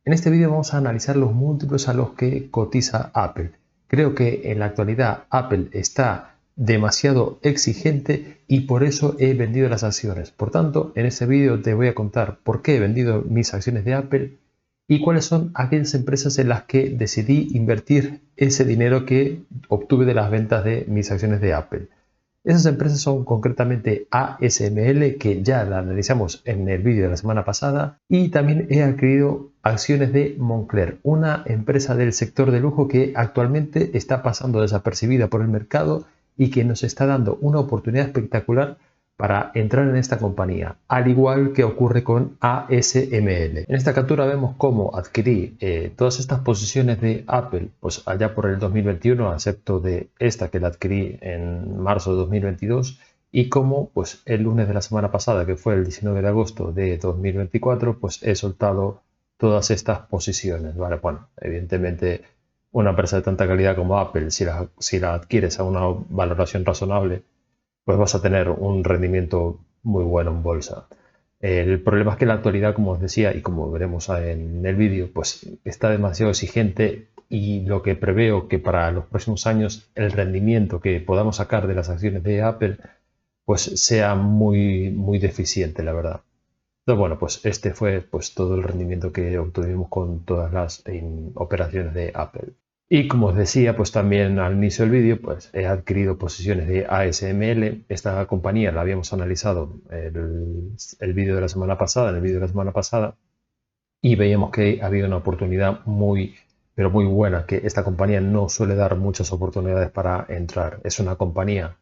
En este vídeo vamos a analizar los múltiplos a los que cotiza Apple. Creo que en la actualidad Apple está demasiado exigente y por eso he vendido las acciones. Por tanto, en este vídeo te voy a contar por qué he vendido mis acciones de Apple y cuáles son aquellas empresas en las que decidí invertir ese dinero que obtuve de las ventas de mis acciones de Apple. Esas empresas son concretamente ASML, que ya la analizamos en el vídeo de la semana pasada, y también he adquirido acciones de Moncler, una empresa del sector de lujo que actualmente está pasando desapercibida por el mercado y que nos está dando una oportunidad espectacular para entrar en esta compañía, al igual que ocurre con ASML. En esta captura vemos cómo adquirí todas estas posiciones de Apple pues allá por el 2021, excepto de esta que la adquirí en marzo de 2022, y cómo pues el lunes de la semana pasada, que fue el 19 de agosto de 2024, pues he soltado todas estas posiciones, ¿vale? Bueno, evidentemente una empresa de tanta calidad como Apple, si la adquieres a una valoración razonable, pues vas a tener un rendimiento muy bueno en bolsa. El problema es que en la actualidad, como os decía y como veremos en el vídeo, pues está demasiado exigente y lo que preveo que para los próximos años el rendimiento que podamos sacar de las acciones de Apple pues sea muy deficiente, la verdad. Entonces, bueno, pues este fue pues todo el rendimiento que obtuvimos con todas las operaciones de Apple. Y como os decía, pues también al inicio del vídeo, pues he adquirido posiciones de ASML. Esta compañía la habíamos analizado el vídeo de la semana pasada, en el vídeo de la semana pasada, y veíamos que había una oportunidad pero muy buena, que esta compañía no suele dar muchas oportunidades para entrar. Es una compañía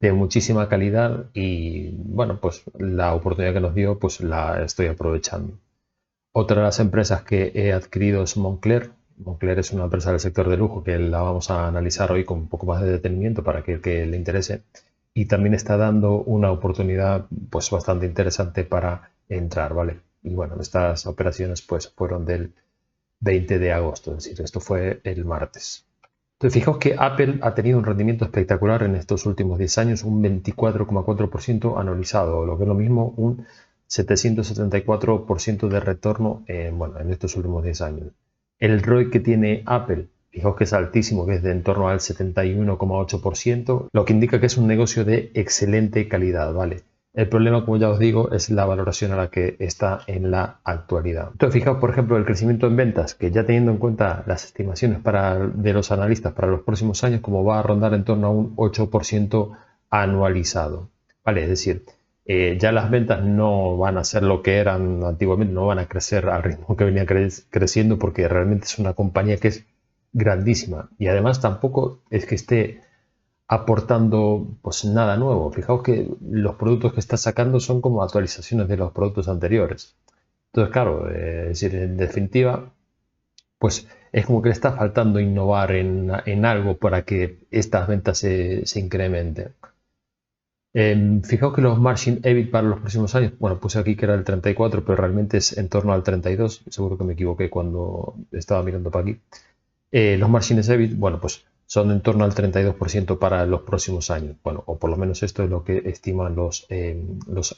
de muchísima calidad y bueno, pues la oportunidad que nos dio, pues la estoy aprovechando. Otra de las empresas que he adquirido es Moncler. Moncler es una empresa del sector de lujo que la vamos a analizar hoy con un poco más de detenimiento para que le interese. Y también está dando una oportunidad pues bastante interesante para entrar, ¿vale? Y bueno, estas operaciones pues fueron del 20 de agosto, es decir, esto fue el martes. Entonces, fijaos que Apple ha tenido un rendimiento espectacular en estos últimos 10 años, un 24,4% anualizado, o lo que es lo mismo, un 774% de retorno en estos últimos 10 años. El ROI que tiene Apple, fijaos que es altísimo, que es de en torno al 71,8%, lo que indica que es un negocio de excelente calidad, ¿vale? El problema, como ya os digo, es la valoración a la que está en la actualidad. Entonces, fijaos, por ejemplo, el crecimiento en ventas, que ya teniendo en cuenta las estimaciones de los analistas para los próximos años, como va a rondar en torno a un 8% anualizado. ¿Vale? Es decir, ya las ventas no van a ser lo que eran antiguamente, no van a crecer al ritmo que venía creciendo, porque realmente es una compañía que es grandísima y además tampoco es que esté aportando pues nada nuevo. Fijaos que los productos que está sacando son como actualizaciones de los productos anteriores. Entonces, claro, es decir, en definitiva, pues es como que le está faltando innovar en algo para que estas ventas se incrementen. Fijaos que los margin EBIT para los próximos años, bueno, puse aquí que era el 34, pero realmente es en torno al 32. Seguro que me equivoqué cuando estaba mirando para aquí. Los márgenes EBIT, bueno, pues son en torno al 32% para los próximos años. Bueno, o por lo menos esto es lo que estiman los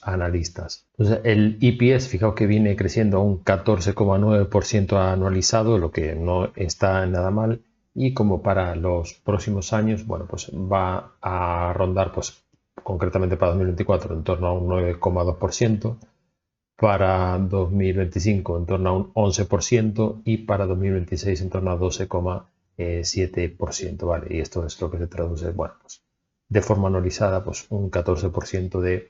analistas. Entonces, el EPS, fijaos que viene creciendo a un 14,9% anualizado, lo que no está nada mal. Y como para los próximos años, bueno, pues va a rondar, pues concretamente para 2024, en torno a un 9,2%. Para 2025 en torno a un 11% y para 2026 en torno a 12,7%, ¿vale? Y esto es lo que se traduce, bueno, pues de forma anualizada, pues un 14% de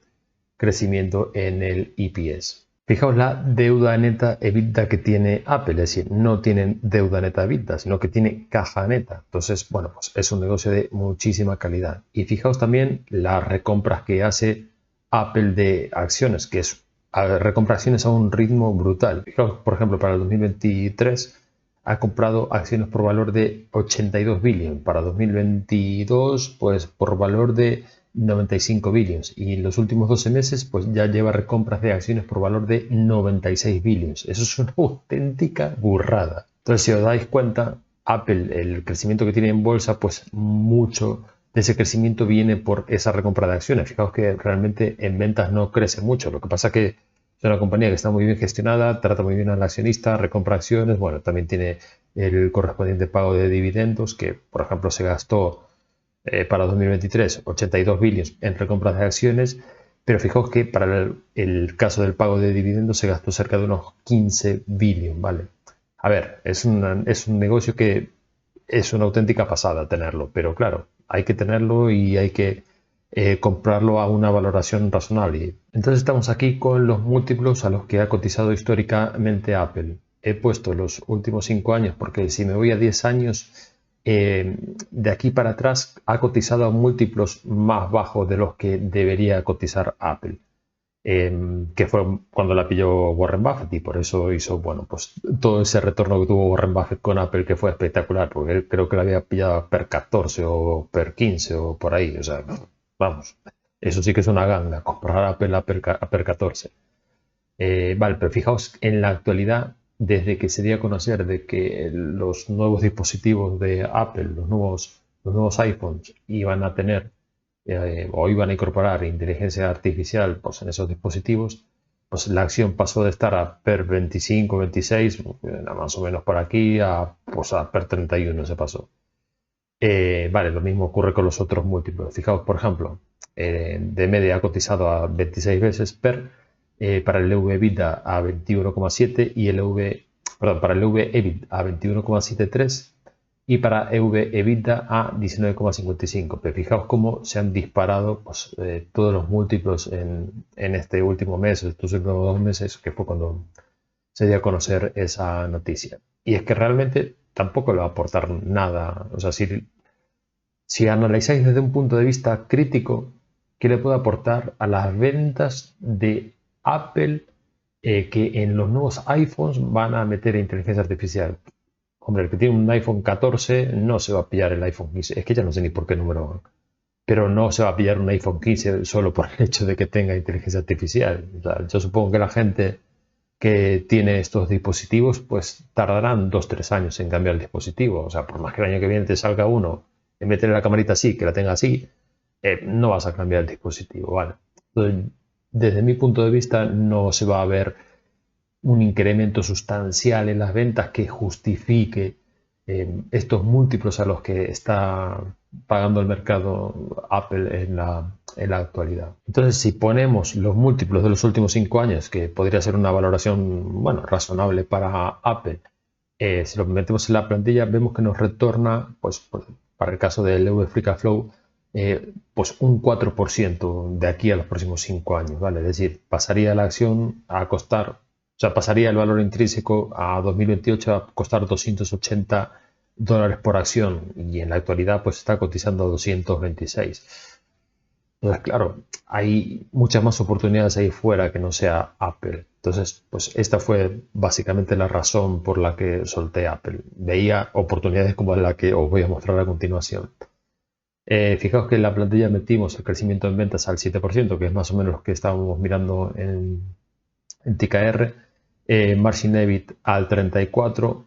crecimiento en el EPS. Fijaos la deuda neta EBITDA que tiene Apple, es decir, no tienen deuda neta EBITDA, sino que tiene caja neta. Entonces, bueno, pues es un negocio de muchísima calidad. Y fijaos también las recompras que hace Apple de acciones, que es recompra acciones a un ritmo brutal. Fijaos, por ejemplo, para el 2023 ha comprado acciones por valor de 82 billion, para 2022 pues por valor de 95 billions y en los últimos 12 meses pues ya lleva recompras de acciones por valor de 96 billions. Eso es una auténtica burrada. Entonces, si os dais cuenta, Apple, el crecimiento que tiene en bolsa, pues mucho de ese crecimiento viene por esa recompra de acciones. Fijaos que realmente en ventas no crece mucho. Lo que pasa que Es una compañía que está muy bien gestionada, trata muy bien al accionista, recompra acciones, bueno, también tiene el correspondiente pago de dividendos, que por ejemplo se gastó para 2023 82 billones en recompras de acciones, pero fijaos que para el caso del pago de dividendos se gastó cerca de unos 15 billones, ¿vale? A ver, es un negocio que es una auténtica pasada tenerlo, pero claro, hay que tenerlo y hay que comprarlo a una valoración razonable. Entonces estamos aquí con los múltiplos a los que ha cotizado históricamente Apple. He puesto los últimos 5 años porque si me voy a 10 años, de aquí para atrás ha cotizado a múltiplos más bajos de los que debería cotizar Apple. Que fue cuando la pilló Warren Buffett y por eso hizo, bueno, pues todo ese retorno que tuvo Warren Buffett con Apple que fue espectacular, porque él creo que la había pillado per 14 o per 15 o por ahí, o sea, vamos, eso sí que es una ganga, comprar Apple a per 14. Vale, pero fijaos, en la actualidad, desde que se dio a conocer de que los nuevos dispositivos de Apple, los nuevos iPhones, iban a tener o iban a incorporar inteligencia artificial pues, en esos dispositivos, pues la acción pasó de estar a PER 25, 26, más o menos por aquí, pues, a PER 31 se pasó. Vale, lo mismo ocurre con los otros múltiplos. Fijaos, por ejemplo, de media ha cotizado a 26 veces PER, para el EV/EBITDA a 21,7 y perdón, para el EV/EBIT a 21,73 y para EV/EBITDA a 19,55. Pero fijaos cómo se han disparado pues, todos los múltiplos en este último mes, estos últimos 2 meses, que fue cuando se dio a conocer esa noticia. Y es que realmente tampoco le va a aportar nada. O sea, si analizáis desde un punto de vista crítico, ¿qué le puede aportar a las ventas de Apple que en los nuevos iPhones van a meter inteligencia artificial? Hombre, el que tiene un iPhone 14 no se va a pillar el iPhone 15. Es que ya no sé ni por qué número van. Pero no se va a pillar un iPhone 15 solo por el hecho de que tenga inteligencia artificial. O sea, yo supongo que la gente que tiene estos dispositivos, pues tardarán 2 o 3 años en cambiar el dispositivo. O sea, por más que el año que viene te salga uno en meter la camarita así, que la tenga así, no vas a cambiar el dispositivo, ¿vale? Entonces, desde mi punto de vista, no se va a ver un incremento sustancial en las ventas que justifique estos múltiplos a los que está pagando el mercado Apple en la actualidad. Entonces, si ponemos los múltiplos de los últimos 5 años, que podría ser una valoración, bueno, razonable para Apple, si lo metemos en la plantilla, vemos que nos retorna, pues, para el caso del EV Free Cash Flow, pues un 4% de aquí a los próximos 5 años, ¿vale? Es decir, pasaría la acción a costar, o sea, pasaría el valor intrínseco a 2028 a costar $280 por acción y en la actualidad pues está cotizando a 226. Entonces, claro, hay muchas más oportunidades ahí fuera que no sea Apple. Entonces, pues esta fue básicamente la razón por la que solté Apple. Veía oportunidades como la que os voy a mostrar a continuación. Fijaos que en la plantilla metimos el crecimiento en ventas al 7%, que es más o menos lo que estábamos mirando en TKR. Margin EBIT al 34,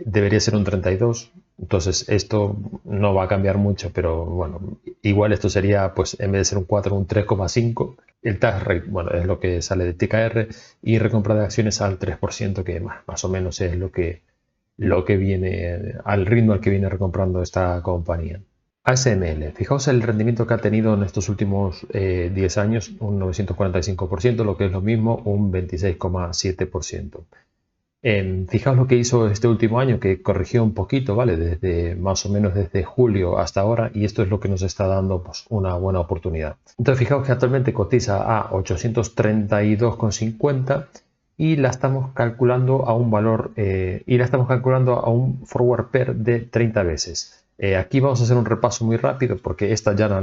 debería ser un 32. Entonces esto no va a cambiar mucho, pero bueno, igual esto sería, pues en vez de ser un 4, un 3,5. El tax rate, bueno, es lo que sale de TKR y recompra de acciones al 3%, que más o menos es lo que viene, al ritmo al que viene recomprando esta compañía. ASML, fijaos el rendimiento que ha tenido en estos últimos 10 años, un 945%, lo que es lo mismo, un 26,7%. Fijaos lo que hizo este último año, que corrigió un poquito, ¿vale? Desde más o menos desde julio hasta ahora, y esto es lo que nos está dando pues, una buena oportunidad. Entonces, fijaos que actualmente cotiza a 832,50 y la estamos calculando a un valor, y la estamos calculando a un forward pair de 30 veces. Aquí vamos a hacer un repaso muy rápido porque esta ya la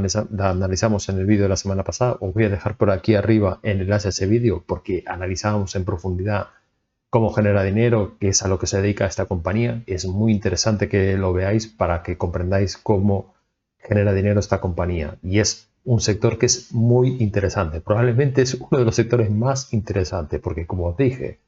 analizamos en el vídeo de la semana pasada. Os voy a dejar por aquí arriba el enlace a ese vídeo porque analizamos en profundidad cómo genera dinero, que es a lo que se dedica esta compañía. Es muy interesante que lo veáis para que comprendáis cómo genera dinero esta compañía. Y es un sector que es muy interesante. Probablemente es uno de los sectores más interesantes porque, como os dije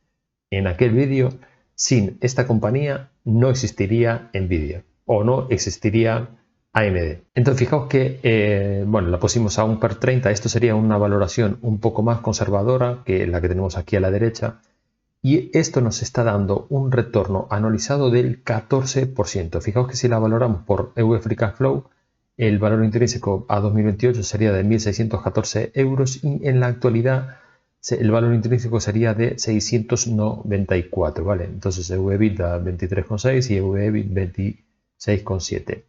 en aquel vídeo, sin esta compañía no existiría Nvidia o no existiría AMD. Entonces fijaos que bueno, la pusimos a 1 per 30. Esto sería una valoración un poco más conservadora que la que tenemos aquí a la derecha. Y esto nos está dando un retorno anualizado del 14%. Fijaos que si la valoramos por EV Free Cash Flow, el valor intrínseco a 2028 sería de 1.614 euros y en la actualidad el valor intrínseco sería de 694, ¿vale? Entonces EV/EBITDA 23,6 y EV/EBIT 26,7.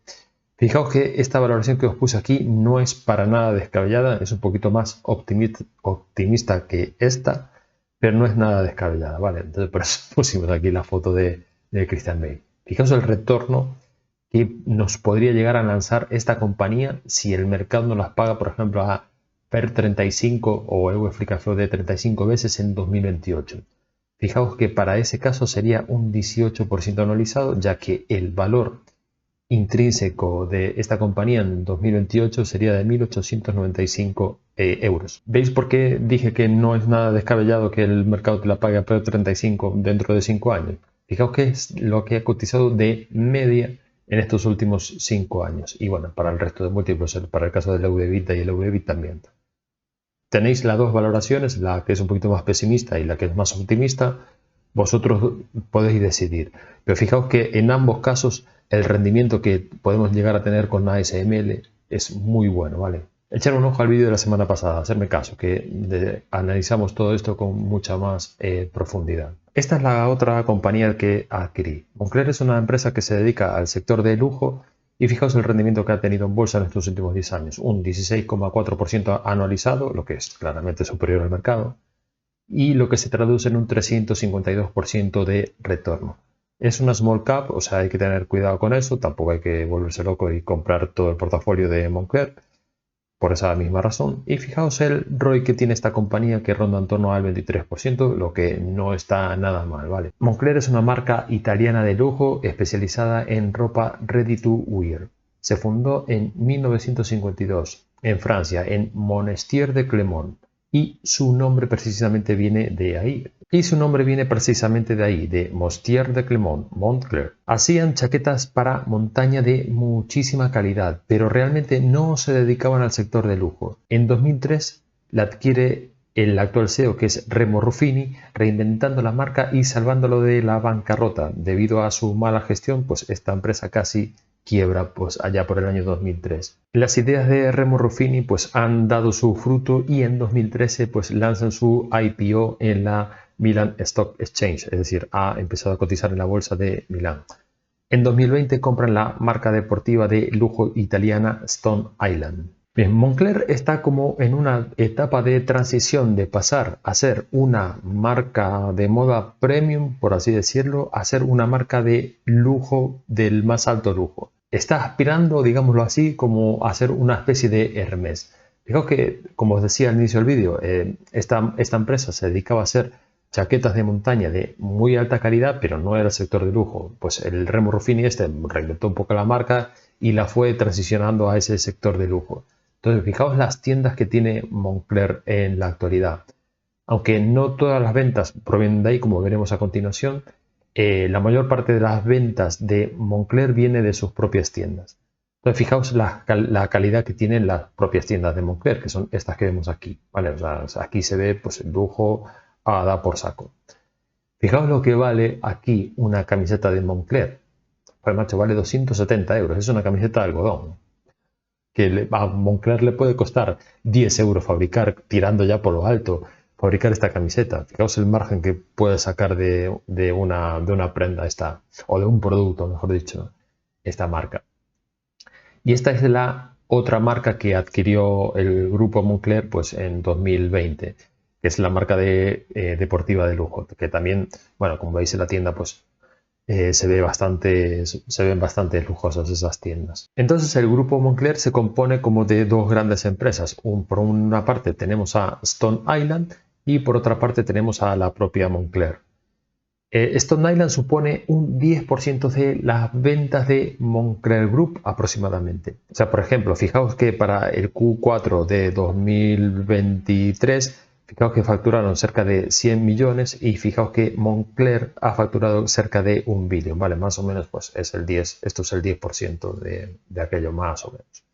Fijaos que esta valoración que os puse aquí no es para nada descabellada, es un poquito más optimista que esta, pero no es nada descabellada, ¿vale? Entonces por eso pusimos aquí la foto de Christian Bale. Fijaos el retorno que nos podría llegar a lanzar esta compañía si el mercado nos las paga, por ejemplo, a PER 35 o EV Free Cash Flow de 35 veces en 2028. Fijaos que para ese caso sería un 18% anualizado, ya que el valor intrínseco de esta compañía en 2028 sería de 1.895 euros. ¿Veis por qué dije que no es nada descabellado que el mercado te la pague a PER 35 dentro de 5 años? Fijaos que es lo que ha cotizado de media en estos últimos 5 años. Y bueno, para el resto de múltiplos, para el caso del EV/EBITDA y el EV/EBIT también. Tenéis las dos valoraciones, la que es un poquito más pesimista y la que es más optimista. Vosotros podéis decidir. Pero fijaos que en ambos casos el rendimiento que podemos llegar a tener con ASML es muy bueno, ¿vale? Echar un ojo al vídeo de la semana pasada, hacerme caso, que analizamos todo esto con mucha más profundidad. Esta es la otra compañía que adquirí. Moncler es una empresa que se dedica al sector de lujo y fijaos el rendimiento que ha tenido en bolsa en estos últimos 10 años. Un 16,4% anualizado, lo que es claramente superior al mercado, y lo que se traduce en un 352% de retorno. Es una small cap, o sea, hay que tener cuidado con eso, tampoco hay que volverse loco y comprar todo el portafolio de Moncler, por esa misma razón. Y fijaos el ROI que tiene esta compañía, que ronda en torno al 23%, lo que no está nada mal, ¿vale? Moncler es una marca italiana de lujo especializada en ropa ready to wear. Se fundó en 1952 en Francia, en Monestier de Clermont. Y su nombre precisamente viene de ahí. De Mostier de Clermont, Moncler. Hacían chaquetas para montaña de muchísima calidad, pero realmente no se dedicaban al sector de lujo. En 2003 la adquiere el actual CEO, que es Remo Ruffini, reinventando la marca y salvándolo de la bancarrota. Debido a su mala gestión, pues esta empresa casi quiebra pues allá por el año 2003. Las ideas de Remo Ruffini pues han dado su fruto y en 2013 pues lanzan su IPO en la Milan Stock Exchange, es decir, ha empezado a cotizar en la bolsa de Milán. En 2020 compran la marca deportiva de lujo italiana Stone Island. Bien, Moncler está como en una etapa de transición de pasar a ser una marca de moda premium, por así decirlo, a ser una marca de lujo del más alto lujo. Está aspirando, digámoslo así, como a ser una especie de Hermès. Fijaos que, como os decía al inicio del vídeo, esta empresa se dedicaba a hacer chaquetas de montaña de muy alta calidad, pero no era el sector de lujo. Pues el Remo Ruffini reinventó un poco la marca y la fue transicionando a ese sector de lujo. Entonces, fijaos las tiendas que tiene Moncler en la actualidad. Aunque no todas las ventas provienen de ahí, como veremos a continuación, la mayor parte de las ventas de Moncler viene de sus propias tiendas. Entonces, fijaos la calidad que tienen las propias tiendas de Moncler, que son estas que vemos aquí, ¿vale? O sea, aquí se ve pues, el lujo a dar por saco. Fijaos lo que vale aquí una camiseta de Moncler. Pues macho, vale 270 euros. Es una camiseta de algodón. Que a Moncler le puede costar 10 euros fabricar, tirando ya por lo alto, fabricar esta camiseta. Fijaos el margen que puede sacar de una prenda esta, o de un producto, mejor dicho, esta marca. Y esta es la otra marca que adquirió el grupo Moncler pues, en 2020, que es la marca deportiva de lujo, que también, bueno, como veis en la tienda, pues se ven bastante lujosas esas tiendas. Entonces el grupo Moncler se compone como de dos grandes empresas. Por una parte tenemos a Stone Island y por otra parte tenemos a la propia Moncler. Stone Island supone un 10% de las ventas de Moncler Group aproximadamente. O sea, por ejemplo, fijaos que para el Q4 de 2023 Fijaos que facturaron cerca de 100 millones y fijaos que Moncler ha facturado cerca de 1 billón, ¿vale? Más o menos, pues es el 10, esto es el 10% de aquello, más o menos.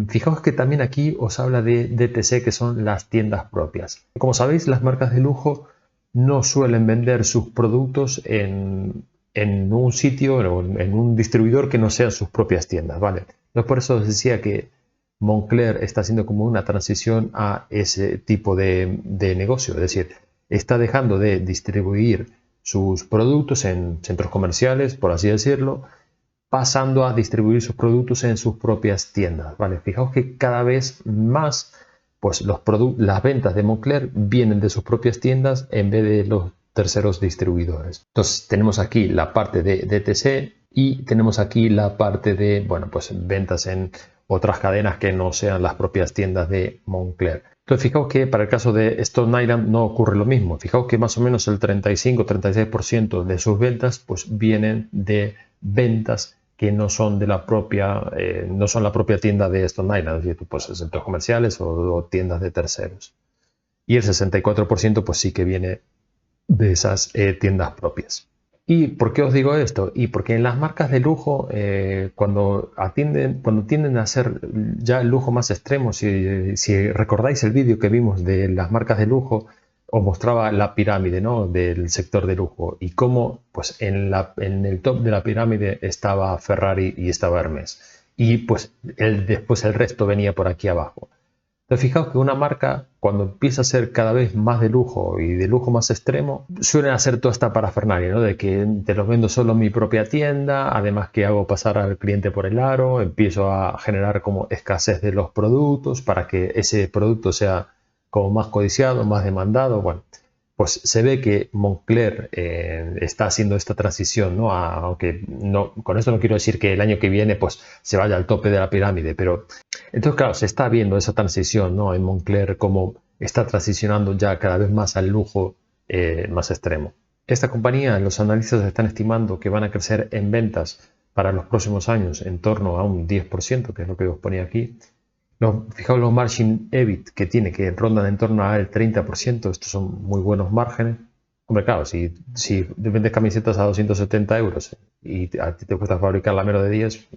Fijaos que también aquí os habla de DTC, que son las tiendas propias. Como sabéis, las marcas de lujo no suelen vender sus productos en un sitio o en un distribuidor que no sean sus propias tiendas, ¿vale? Entonces, por eso os decía que Moncler está haciendo como una transición a ese tipo de negocio, es decir, está dejando de distribuir sus productos en centros comerciales, por así decirlo, pasando a distribuir sus productos en sus propias tiendas, ¿vale? Fijaos que cada vez más pues las ventas de Moncler vienen de sus propias tiendas en vez de los terceros distribuidores. Entonces tenemos aquí la parte de DTC y tenemos aquí la parte de, bueno, pues ventas en otras cadenas que no sean las propias tiendas de Moncler. Entonces fijaos que para el caso de Stone Island no ocurre lo mismo. Fijaos que más o menos el 35-36% de sus ventas pues vienen de ventas que no son de la propia, no son la propia tienda de Stone Island, es decir, pues centros comerciales o tiendas de terceros. Y el 64% pues sí que viene de esas tiendas propias. ¿Y por qué os digo esto? Y porque en las marcas de lujo, cuando tienden a hacer ya el lujo más extremo, si recordáis el vídeo que vimos de las marcas de lujo, os mostraba la pirámide, ¿no?, del sector de lujo y cómo pues, en el top de la pirámide estaba Ferrari y estaba Hermès. Y pues después el resto venía por aquí abajo. Entonces, fijaos que una marca, cuando empieza a ser cada vez más de lujo y de lujo más extremo, suelen hacer toda esta parafernalia, ¿no? De que te los vendo solo en mi propia tienda, además que hago pasar al cliente por el aro, empiezo a generar como escasez de los productos para que ese producto sea como más codiciado, más demandado. Bueno, pues se ve que Moncler está haciendo esta transición, ¿no? Aunque no, con esto no quiero decir que el año que viene pues se vaya al tope de la pirámide, pero entonces claro, se está viendo esa transición, ¿no?, en Moncler, como está transicionando ya cada vez más al lujo más extremo. Esta compañía, los analistas están estimando que van a crecer en ventas para los próximos años en torno a un 10%, que es lo que os ponía aquí. Fijaos los margin EBIT que tiene, que rondan en torno al 30%. Estos son muy buenos márgenes. Hombre, claro, si vendes camisetas a 270 euros y a ti te cuesta fabricarla menos de 10,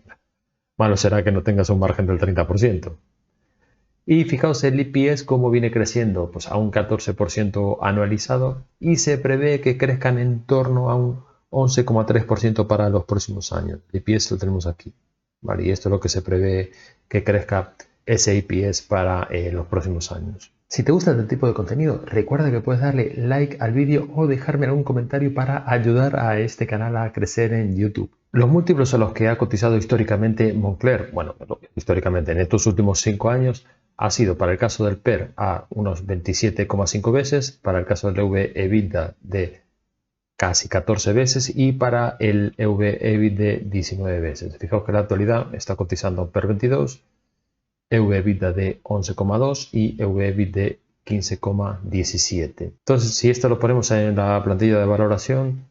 malo será que no tengas un margen del 30%. Y fijaos el EPS cómo viene creciendo, pues a un 14% anualizado, y se prevé que crezcan en torno a un 11,3% para los próximos años. El EPS lo tenemos aquí, ¿vale? Y esto es lo que se prevé que crezca ese EPS para los próximos años. Si te gusta este tipo de contenido, recuerda que puedes darle like al vídeo o dejarme algún comentario para ayudar a este canal a crecer en YouTube. Los múltiplos a los que ha cotizado históricamente Moncler, bueno, históricamente en estos últimos 5 años, ha sido para el caso del PER a unos 27,5 veces, para el caso del EV/EBITDA de casi 14 veces y para el EV/EBIT de 19 veces. Fijaos que en la actualidad está cotizando PER 22, EV/EBITDA de 11,2 y EV/EBIT de 15,17. Entonces, si esto lo ponemos en la plantilla de valoración,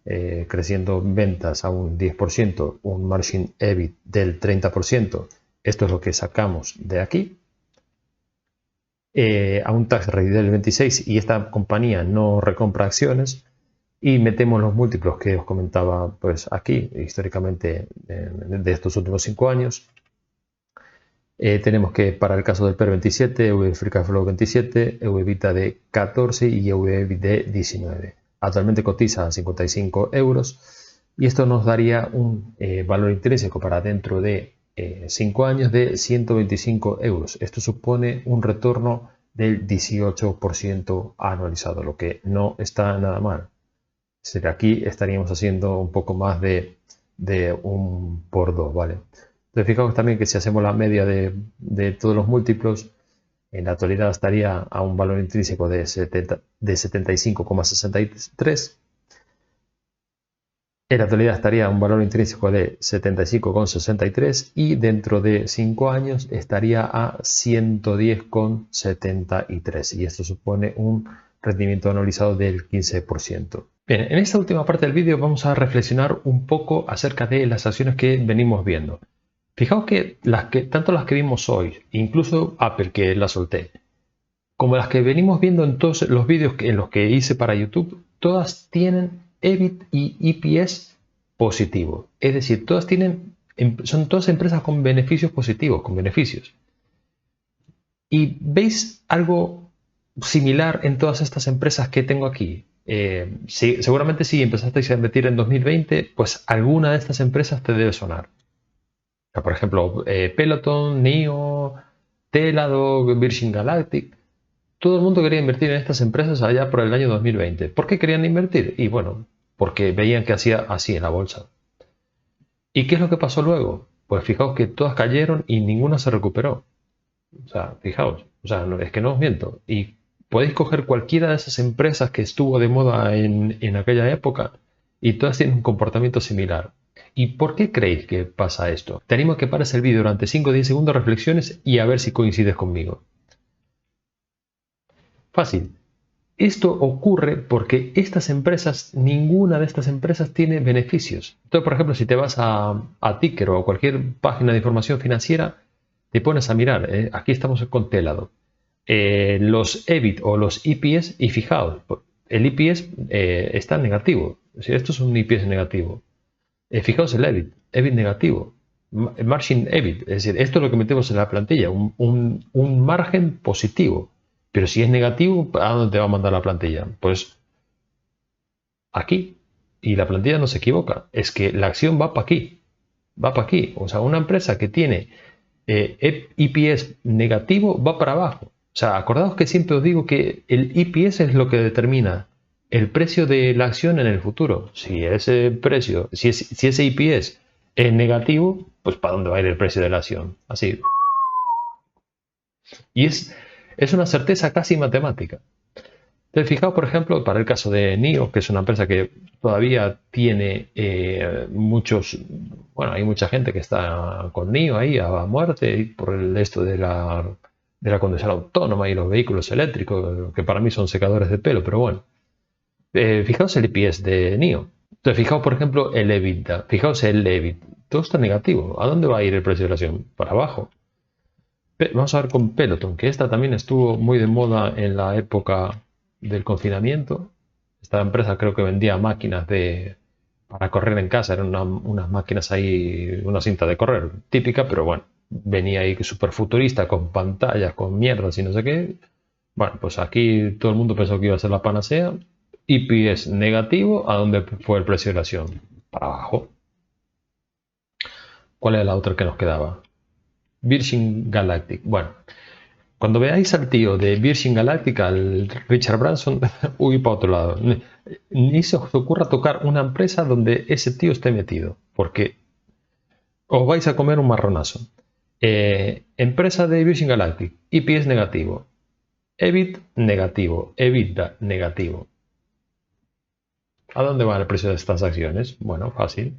creciendo ventas a un 10%, un margin EBIT del 30%, esto es lo que sacamos de aquí, a un tax rate del 26%, y esta compañía no recompra acciones, y metemos los múltiplos que os comentaba pues aquí históricamente de estos últimos 5 años. Tenemos que para el caso del PER 27, EV Free Cash Flow 27, EV/EBITDA de 14 y EV/EBIT de 19. Actualmente cotiza a 55 euros y esto nos daría un valor intrínseco para dentro de 5 años de 125 euros. Esto supone un retorno del 18% anualizado, lo que no está nada mal. Aquí estaríamos haciendo un poco más de un por 2, ¿vale? Entonces fijaos también que si hacemos la media de todos los múltiplos, en la actualidad estaría a un valor intrínseco de 75,63. En la actualidad estaría a un valor intrínseco de 75,63 y dentro de 5 años estaría a 110,73. Y esto supone un rendimiento anualizado del 15%. Bien, en esta última parte del vídeo vamos a reflexionar un poco acerca de las acciones que venimos viendo. Fijaos que tanto las que vimos hoy, incluso Apple, que la solté, como las que venimos viendo en todos los vídeos en los que hice para YouTube, todas tienen EBIT y EPS positivo. Es decir, son todas empresas con beneficios positivos, con beneficios. Y veis algo similar en todas estas empresas que tengo aquí. Seguramente si empezasteis a invertir en 2020, pues alguna de estas empresas te debe sonar. O sea, por ejemplo, Peloton, NIO, Teladoc, Virgin Galactic. Todo el mundo quería invertir en estas empresas allá por el año 2020. ¿Por qué querían invertir? Y bueno, porque veían que hacía así en la bolsa. ¿Y qué es lo que pasó luego? Pues fijaos que todas cayeron y ninguna se recuperó. O sea, fijaos, o sea, es que no os miento. Y podéis coger cualquiera de esas empresas que estuvo de moda en aquella época y todas tienen un comportamiento similar. ¿Y por qué creéis que pasa esto? Te animo a que pares el vídeo durante 5 o 10 segundos, reflexiones y a ver si coincides conmigo. Fácil. Esto ocurre porque estas empresas, ninguna de estas empresas tiene beneficios. Entonces, por ejemplo, si te vas a Ticker o a cualquier página de información financiera, te pones a mirar. Aquí estamos con Teladoc. Los EBIT o los EPS, y fijaos, el EPS está negativo. O sea, esto es un EPS negativo. Fijaos el EBIT negativo. Margin EBIT, es decir, esto es lo que metemos en la plantilla, un margen positivo. Pero si es negativo, ¿a dónde te va a mandar la plantilla? Pues aquí. Y la plantilla no se equivoca. Es que la acción va para aquí. Va para aquí. O sea, una empresa que tiene EPS negativo va para abajo. O sea, acordaos que siempre os digo que el EPS es lo que determina el precio de la acción en el futuro. Si ese precio, si ese EPS es negativo, pues ¿para dónde va a ir el precio de la acción? Así. Y es una certeza casi matemática. Entonces, fijaos, por ejemplo, para el caso de NIO, que es una empresa que todavía tiene hay mucha gente que está con NIO ahí a muerte por esto de la conducción autónoma y los vehículos eléctricos, que para mí son secadores de pelo, pero bueno. Fijaos el EPS de NIO. Entonces, fijaos, por ejemplo, el EBITDA. Fijaos el EBIT. Todo está negativo. ¿A dónde va a ir el precio de la acción? Para abajo. Vamos a ver con Peloton, que esta también estuvo muy de moda en la época del confinamiento. Esta empresa creo que vendía máquinas para correr en casa, eran unas máquinas ahí, una cinta de correr típica, pero bueno, venía ahí súper futurista, con pantallas, con mierdas y no sé qué. Bueno, pues aquí todo el mundo pensó que iba a ser la panacea. EPS negativo, ¿a dónde fue el precio de la acción? Para abajo. ¿Cuál es la otra que nos quedaba? Virgin Galactic. Bueno, cuando veáis al tío de Virgin Galactic, al Richard Branson, huid para otro lado. Ni se os ocurra tocar una empresa donde ese tío esté metido, porque os vais a comer un marronazo. Empresa de Virgin Galactic, EPS negativo, EBIT negativo, EBITDA negativo. ¿A dónde va el precio de estas acciones? Bueno, fácil.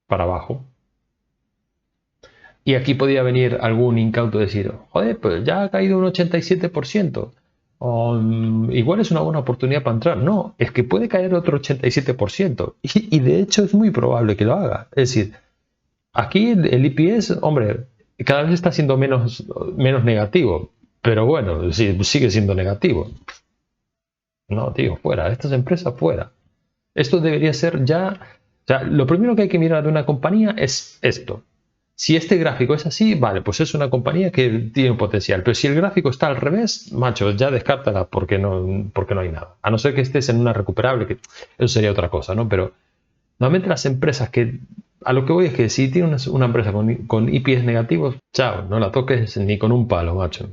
Para abajo. Y aquí podría venir algún incauto y decir, joder, pues ya ha caído un 87%. Igual es una buena oportunidad para entrar. No, es que puede caer otro 87%. Y de hecho es muy probable que lo haga. Es decir, aquí el EPS, hombre, cada vez está siendo menos negativo. Pero bueno, sí, sigue siendo negativo. No, tío, fuera. Estas empresas fuera. Esto debería ser ya... O sea, lo primero que hay que mirar de una compañía es esto. Si este gráfico es así, vale, pues es una compañía que tiene un potencial. Pero si el gráfico está al revés, macho, ya descártala porque no hay nada. A no ser que estés en una recuperable, que eso sería otra cosa, ¿no? Pero normalmente las empresas a lo que voy es que si tienes una empresa con EPS negativos, chao, no la toques ni con un palo, macho.